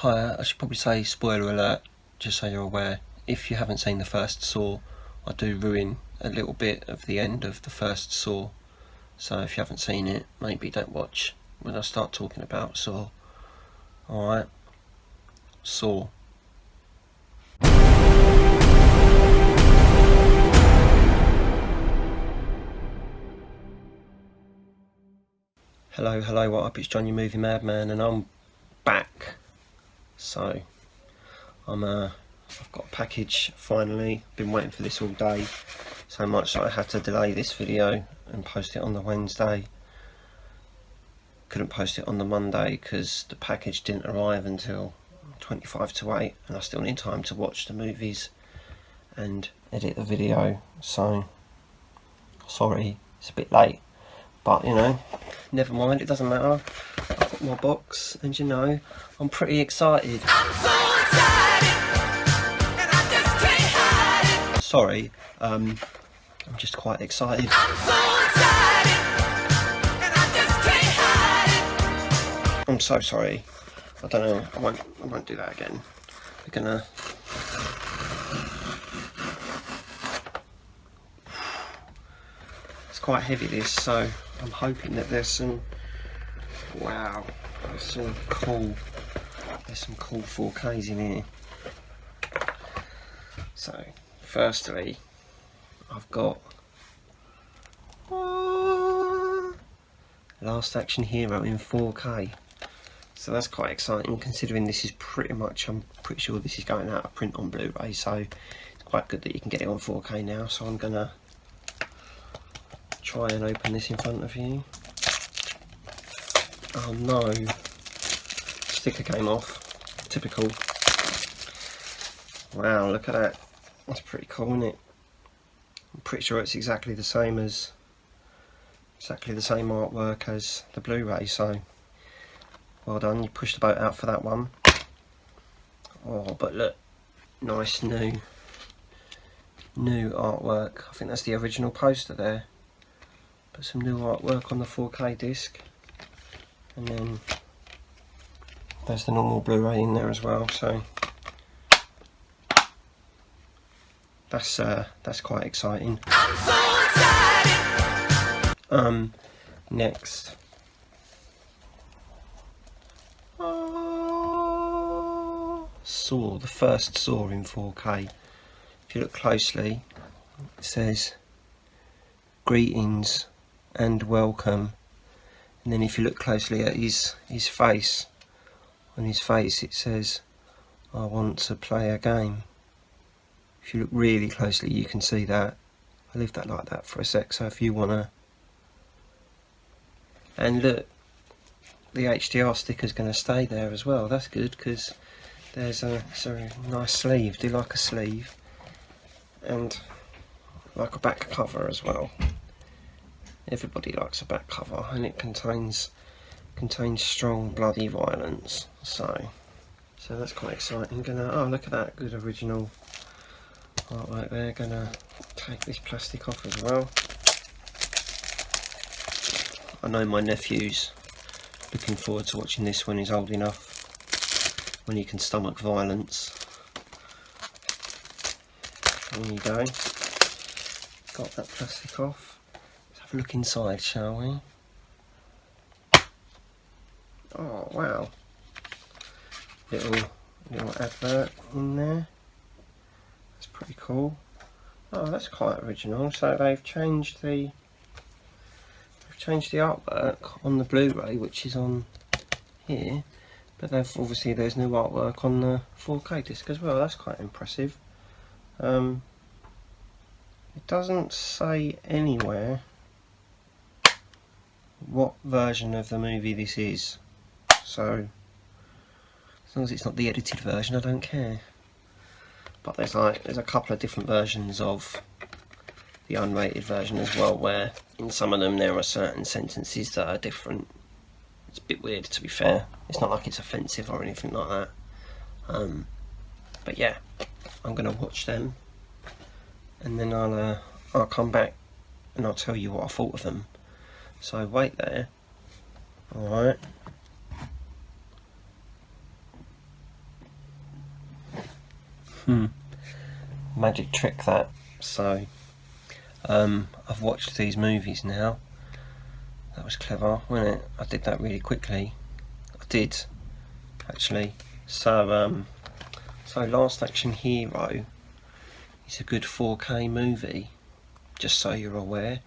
Hi, I should probably say spoiler alert, just so you're aware. If you haven't seen the first Saw, I do ruin a little bit of the end of the first Saw. So if you haven't seen it, maybe don't watch when I start talking about Saw. Alright? Saw. Hello, what up? It's John, your movie madman, and I'm back. So, I've got a package finally. Been waiting for this all day, so much that I had to delay this video and post it on the Wednesday. Couldn't post it on the Monday because the package didn't arrive until 25 to 8, and I still need time to watch the movies and edit the video. So, sorry, it's a bit late, but you know, never mind, it doesn't matter. I've got my box, and you know, I'm pretty excited. I'm so excited, and I just can't hide it. Sorry, I'm just quite excited. I'm so excited, and I just can't hide it. I'm so sorry. I don't know. I won't do that again. We're gonna. It's quite heavy, this, so I'm hoping that there's some. Wow, there's some cool 4Ks in here. So, firstly, I've got Last Action Hero in 4K. So that's quite exciting, considering this is I'm pretty sure this is going out of print on Blu-ray, so it's quite good that you can get it on 4K now. So I'm gonna try and open this in front of you. Oh no, sticker came off, typical. Wow, look at that, that's pretty cool, isn't it? I'm pretty sure it's exactly the same artwork as the Blu-ray, so well done, you pushed the boat out for that one. Oh, but look, nice new artwork. I think that's the original poster there. Put some new artwork on the 4K disc, and then there's the normal Blu-ray in there as well. So that's quite exciting. I'm so excited. Next. Saw, the first Saw in 4K. If you look closely, it says greetings and welcome, and then if you look closely at his face, on his face it says I want to play a game. If you look really closely you can see that. I'll leave that like that for a sec, so if you wanna, and look, the HDR sticker's going to stay there as well. That's good, because there's a nice sleeve. Do like a sleeve, and like a back cover as well. Everybody likes a back cover, and it contains strong bloody violence. So that's quite exciting. Oh, look at that, good original artwork there. Gonna take this plastic off as well. I know my nephew's looking forward to watching this when he's old enough, when he can stomach violence. There you go. Got that plastic off. Let's have a look inside, shall we? Oh wow. Little advert in there. That's pretty cool. Oh, that's quite original. So they've changed the artwork on the Blu-ray, which is on here, but there's new artwork on the 4K disc as well. That's quite impressive. It doesn't say anywhere what version of the movie this is, so as long as it's not the edited version I don't care. But there's a couple of different versions of the unrated version as well, where in some of them there are certain sentences that are different. It's a bit weird, to be fair. It's not like it's offensive or anything like that. But yeah, I'm gonna watch them, and then I'll come back and I'll tell you what I thought of them. So wait there. All right. Magic trick that. So I've watched these movies now. That was clever, wasn't it? I did that really quickly. I did, actually. So Last Action Hero is a good 4K movie, just so you're aware.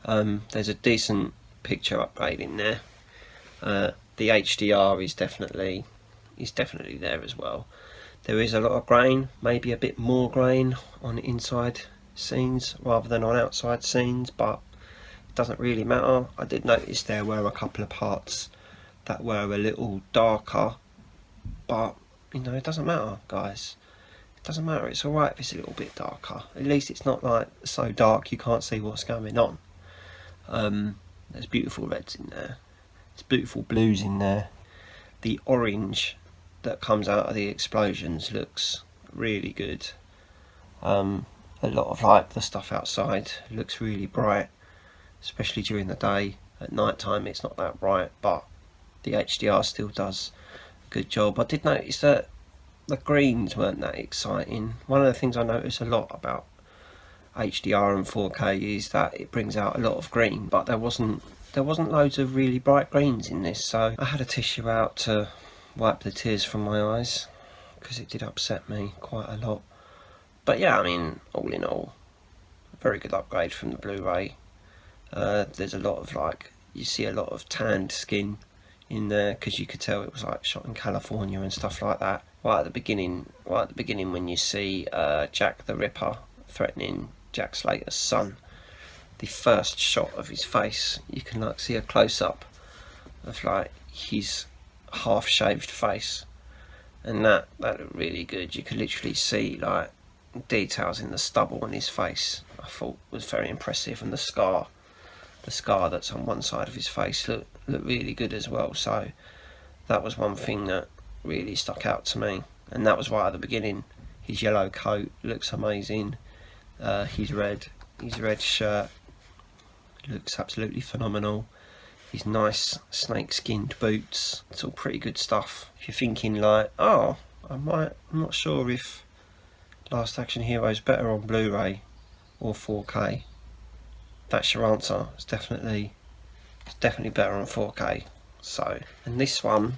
There's a decent picture upgrade in there. The HDR is definitely there as well. There is a lot of grain, maybe a bit more grain on inside scenes rather than on outside scenes, but it doesn't really matter. I did notice there were a couple of parts that were a little darker, but you know, it doesn't matter, guys. It doesn't matter. It's alright if it's a little bit darker. At least it's not like so dark you can't see what's going on. There's beautiful reds in there. There's beautiful blues in there. The orange that comes out of the explosions looks really good. A lot of like the stuff outside looks really bright, especially during the day. At night time it's not that bright, but the HDR still does a good job. I did notice that the greens weren't that exciting. One of the things I notice a lot about HDR and 4K is that it brings out a lot of green, but there wasn't loads of really bright greens in this, so I had a tissue out to wipe the tears from my eyes because it did upset me quite a lot. But yeah, I mean, all in all, a very good upgrade from the Blu-ray. There's a lot of like, you see a lot of tanned skin in there because you could tell it was like shot in California and stuff like that. Right at the beginning when you see Jack the Ripper threatening Jack Slater's son, the first shot of his face, you can like see a close-up of like his half-shaved face, and that looked really good. You could literally see like details in the stubble on his face. I thought was very impressive, and the scar that's on one side of his face looked really good as well. So that was one thing that really stuck out to me, and that was right at the beginning. His yellow coat looks amazing. His red shirt looks absolutely phenomenal. His nice snake-skinned boots, it's all pretty good stuff. If you're thinking like, oh, I'm not sure if Last Action Hero is better on Blu-ray or 4K, that's your answer. It's definitely better on 4K. So, and this one,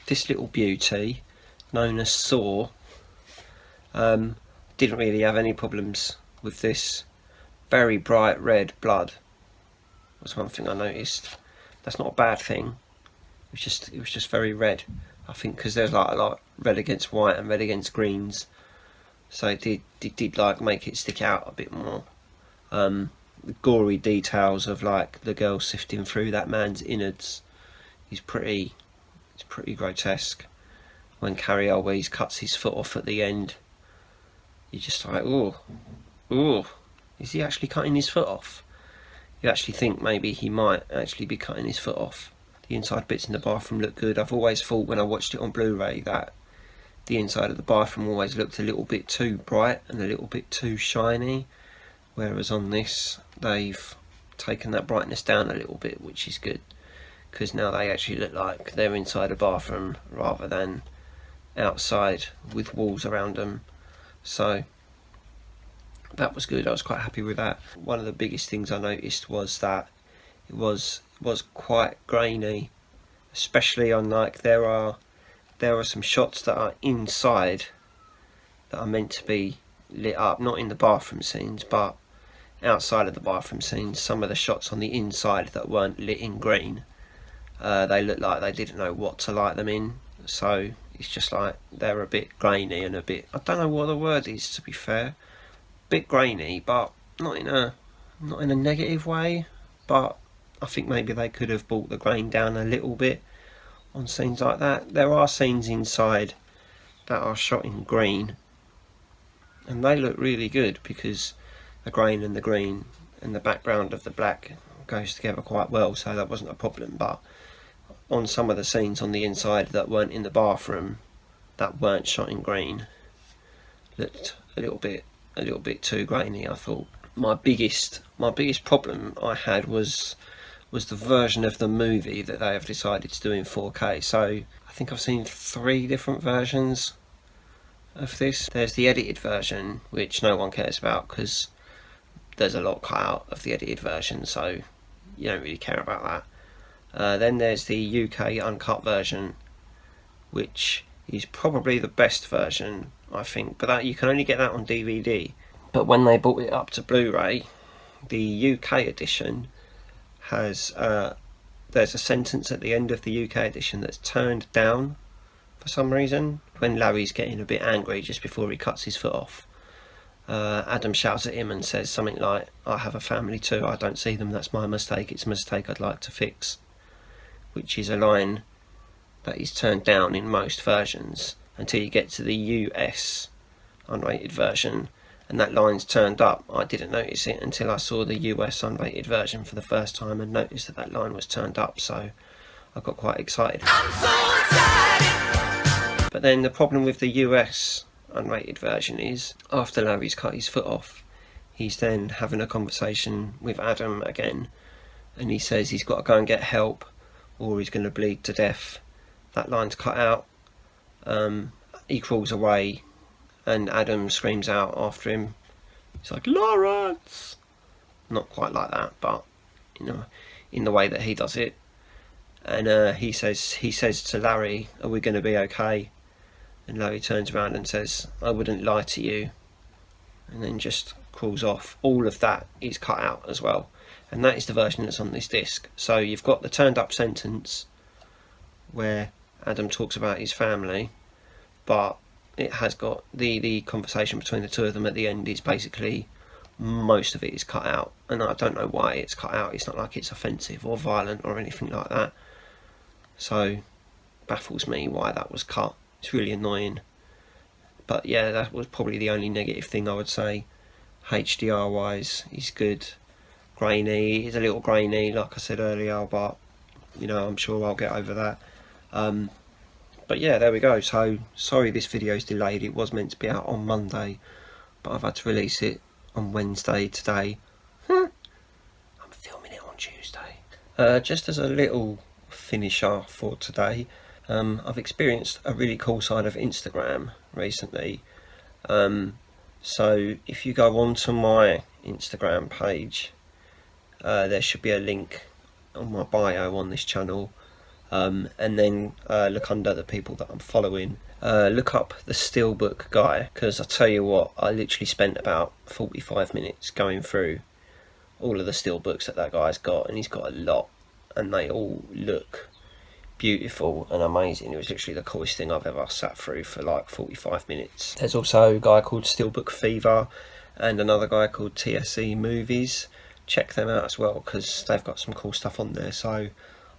this little beauty known as Saw, didn't really have any problems with this. Very bright red blood was one thing I noticed. That's not a bad thing. It was just very red. I think because there's like a lot red against white and red against greens, so it did like make it stick out a bit more. The gory details of like the girl sifting through that man's innards is pretty grotesque. When Carrie always cuts his foot off at the end, you're just like, oh, is he actually cutting his foot off? You actually think maybe he might actually be cutting his foot off. The inside bits in the bathroom look good. I've always thought when I watched it on Blu-ray that the inside of the bathroom always looked a little bit too bright and a little bit too shiny, whereas on this they've taken that brightness down a little bit, which is good, because now they actually look like they're inside a bathroom rather than outside with walls around them. So that was good. I was quite happy with that. One of the biggest things I noticed was that it was quite grainy, especially on like there are some shots that are inside that are meant to be lit up, not in the bathroom scenes but outside of the bathroom scenes. Some of the shots on the inside that weren't lit in green, they looked like they didn't know what to light them in, so it's just like they're a bit grainy and a bit, I don't know what the word is, to be fair, bit grainy, but not in a negative way. But I think maybe they could have brought the grain down a little bit on scenes like that. There are scenes inside that are shot in green and they look really good because the grain and the green and the background of the black goes together quite well, so that wasn't a problem. But on some of the scenes on the inside that weren't in the bathroom, that weren't shot in green, looked a little bit too grainy, I thought. My biggest problem I had was the version of the movie that they have decided to do in 4K. So I think I've seen 3 different versions of this. There's the edited version, which no one cares about because there's a lot cut out of the edited version, so you don't really care about that. Then there's the UK uncut version, which is probably the best version, I think, but that you can only get that on DVD. But when they brought it up to Blu-ray, the UK edition has there's a sentence at the end of the UK edition that's turned down for some reason. When Larry's getting a bit angry just before he cuts his foot off, Adam shouts at him and says something like, "I have a family too, I don't see them, that's my mistake, it's a mistake I'd like to fix," which is a line that is turned down in most versions until you get to the US unrated version, and that line's turned up. I didn't notice it until I saw the US unrated version for the first time and noticed that that line was turned up, so I got quite excited. I'm so excited! But then the problem with the US unrated version is, after Larry's cut his foot off, he's then having a conversation with Adam again, and he says he's got to go and get help or he's going to bleed to death. That line's cut out. He crawls away and Adam screams out after him. He's like, "Lawrence!" Not quite like that, but you know, in the way that he does it. And he says to Larry, "Are we going to be okay?" And Larry turns around and says, "I wouldn't lie to you," and then just crawls off. All of that is cut out as well, and that is the version that's on this disc. So you've got the turned up sentence where Adam talks about his family, but it has got the conversation between the two of them at the end is basically, most of it is cut out, and I don't know why it's cut out. It's not like it's offensive or violent or anything like that, so baffles me why that was cut. It's really annoying. But yeah, that was probably the only negative thing I would say. HDR wise, he's good. Grainy, he's a little grainy like I said earlier, but you know, I'm sure I'll get over that. But yeah, there we go. So sorry this video's delayed. It was meant to be out on Monday, but I've had to release it on Wednesday today. I'm filming it on Tuesday. Just as a little finisher for today, I've experienced a really cool side of Instagram recently. So if you go onto my Instagram page, there should be a link on my bio on this channel. And then look under the people that I'm following, look up the Steelbook guy, because I tell you what, I literally spent about 45 minutes going through all of the Steelbooks that guy's got, and he's got a lot, and they all look beautiful and amazing. It was literally the coolest thing I've ever sat through for like 45 minutes. There's also a guy called Steelbook Fever and another guy called TSE Movies. Check them out as well, because they've got some cool stuff on there. So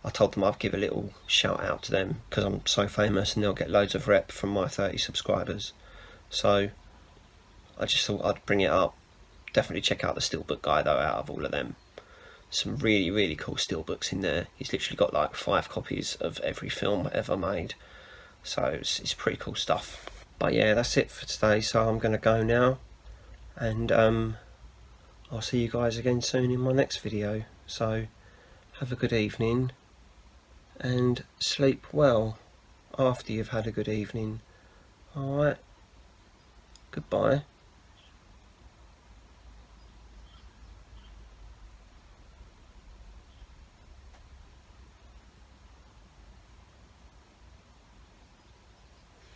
I told them I'd give a little shout out to them because I'm so famous and they'll get loads of rep from my 30 subscribers. So I just thought I'd bring it up. Definitely check out the Steelbook guy though, out of all of them. Some really, really cool Steelbooks in there. He's literally got like 5 copies of every film ever made. So it's pretty cool stuff. But yeah, that's it for today. So I'm going to go now. And I'll see you guys again soon in my next video. So have a good evening. And sleep well after you've had a good evening. Alright, goodbye.